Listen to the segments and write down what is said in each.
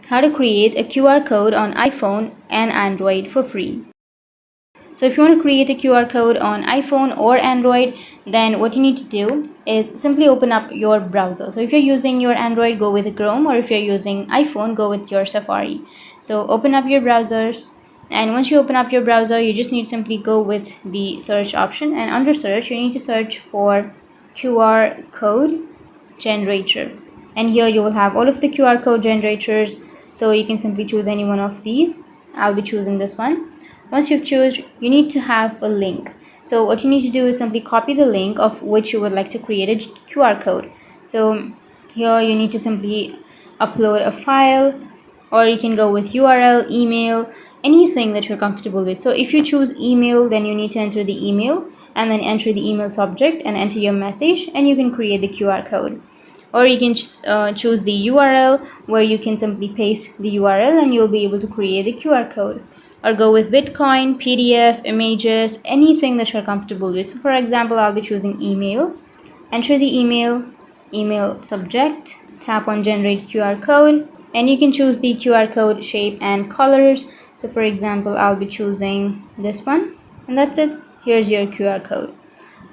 how to create a QR code on iPhone and Android for free. So if you want to create a QR code on iPhone or Android, then what you need to do is simply open up your browser. So if you're using your Android, go with Chrome, or if you're using iPhone, go with your Safari. So open up your browsers, and once you open up your browser, you just need to simply go with the search option, and under search you need to search for QR code generator, and here you will have all of the QR code generators, so you can simply choose any one of these. I'll be choosing this one. Once you've chosen, you need to have a link. So what you need to do is simply copy the link of which you would like to create a QR code. So here you need to simply upload a file, or you can go with URL, email, anything that you're comfortable with. So if you choose email, then you need to enter the email and then enter the email subject and enter your message, and you can create the QR code. Or you can choose the URL, where you can simply paste the URL and you'll be able to create the QR code. Or go with Bitcoin, PDF, images, anything that you're comfortable with. So for example, I'll be choosing email. Enter the email subject, tap on generate QR code, and you can choose the QR code shape and colors. So for example, I'll be choosing this one, and that's it. Here's your QR code.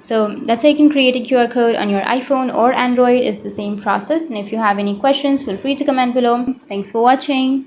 So that's how you can create a QR code on your iPhone or Android. It's the same process, and if you have any questions, feel free to comment below. Thanks for watching.